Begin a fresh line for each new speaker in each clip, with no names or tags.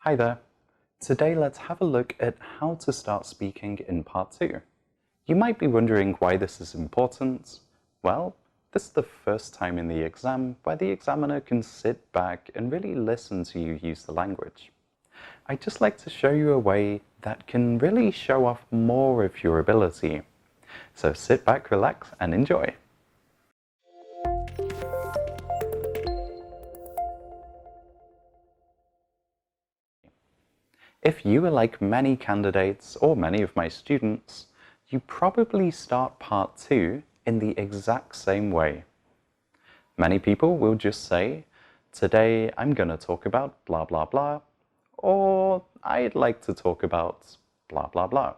Hi there. Today let's have a look at how to start speaking in part 2. You might be wondering why this is important. Well, this is the first time in the exam where the examiner can sit back and really listen to you use the language. I'd just like to show you a way that can really show off more of your ability. So sit back, relax, and enjoy. If you are like many candidates or many of my students, you probably start part 2 in the exact same way. Many people will just say, today I'm going to talk about blah blah blah, or I'd like to talk about blah blah blah.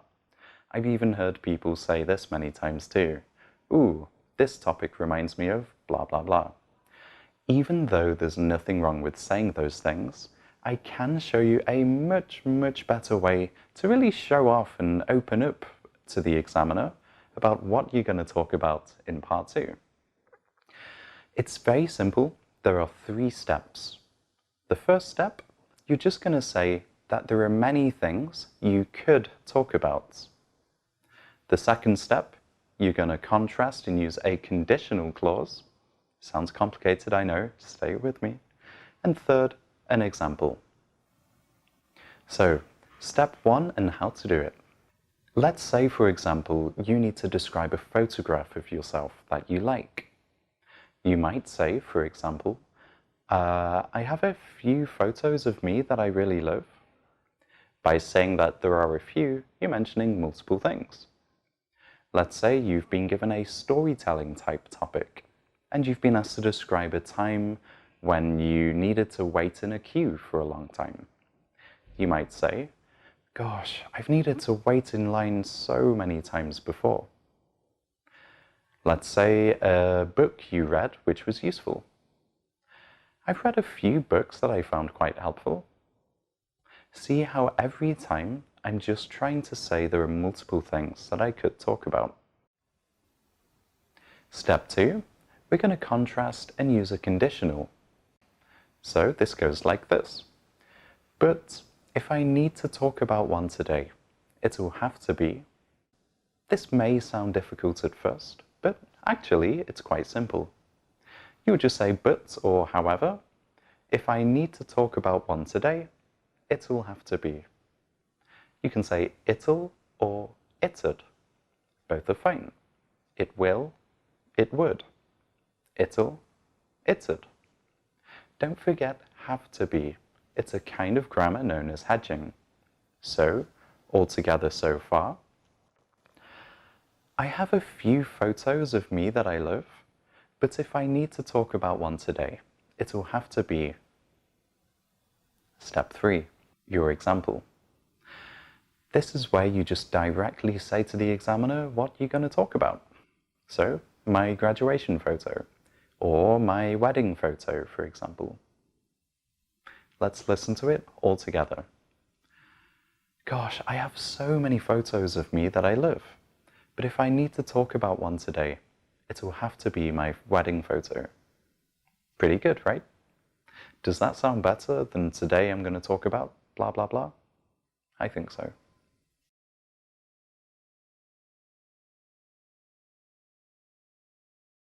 I've even heard people say this many times too. Ooh, this topic reminds me of blah blah blah. Even though there's nothing wrong with saying those things, I can show you a much better way to really show off and open up to the examiner about what you're going to talk about in part 2. It's very simple. There are 3 steps. The first step, you're just going to say that there are many things you could talk about. The second step, you're going to contrast and use a conditional clause. Sounds complicated, I know, stay with me. And third, an example. So, step 1 and how to do it. Let's say, for example, you need to describe a photograph of yourself that you like. You might say, for example, I have a few photos of me that I really love. By saying that there are a few, you're mentioning multiple things. Let's say you've been given a storytelling type topic, and you've been asked to describe a time when you needed to wait in a queue for a long time. You might say, gosh, I've needed to wait in line so many times before. Let's say a book you read which was useful. I've read a few books that I found quite helpful. See how every time I'm just trying to say there are multiple things that I could talk about. Step 2, we're going to contrast and use a conditional. So this goes like this. But if I need to talk about one today, it will have to be. This may sound difficult at first, but actually it's quite simple. You would just say but or however. If I need to talk about one today, it will have to be. You can say it'll or it'd. Both are fine. It will, it would. It'll, it'd. Don't forget have to be. It's a kind of grammar known as hedging. So, altogether so far, I have a few photos of me that I love, but if I need to talk about one today, it'll have to be. Step 3, your example. This is where you just directly say to the examiner what you're going to talk about. So, my graduation photo, or my wedding photo, for example. Let's listen to it all together. Gosh, I have so many photos of me that I love, but if I need to talk about one today, it will have to be my wedding photo. Pretty good, right? Does that sound better than today I'm going to talk about blah blah blah? I think so.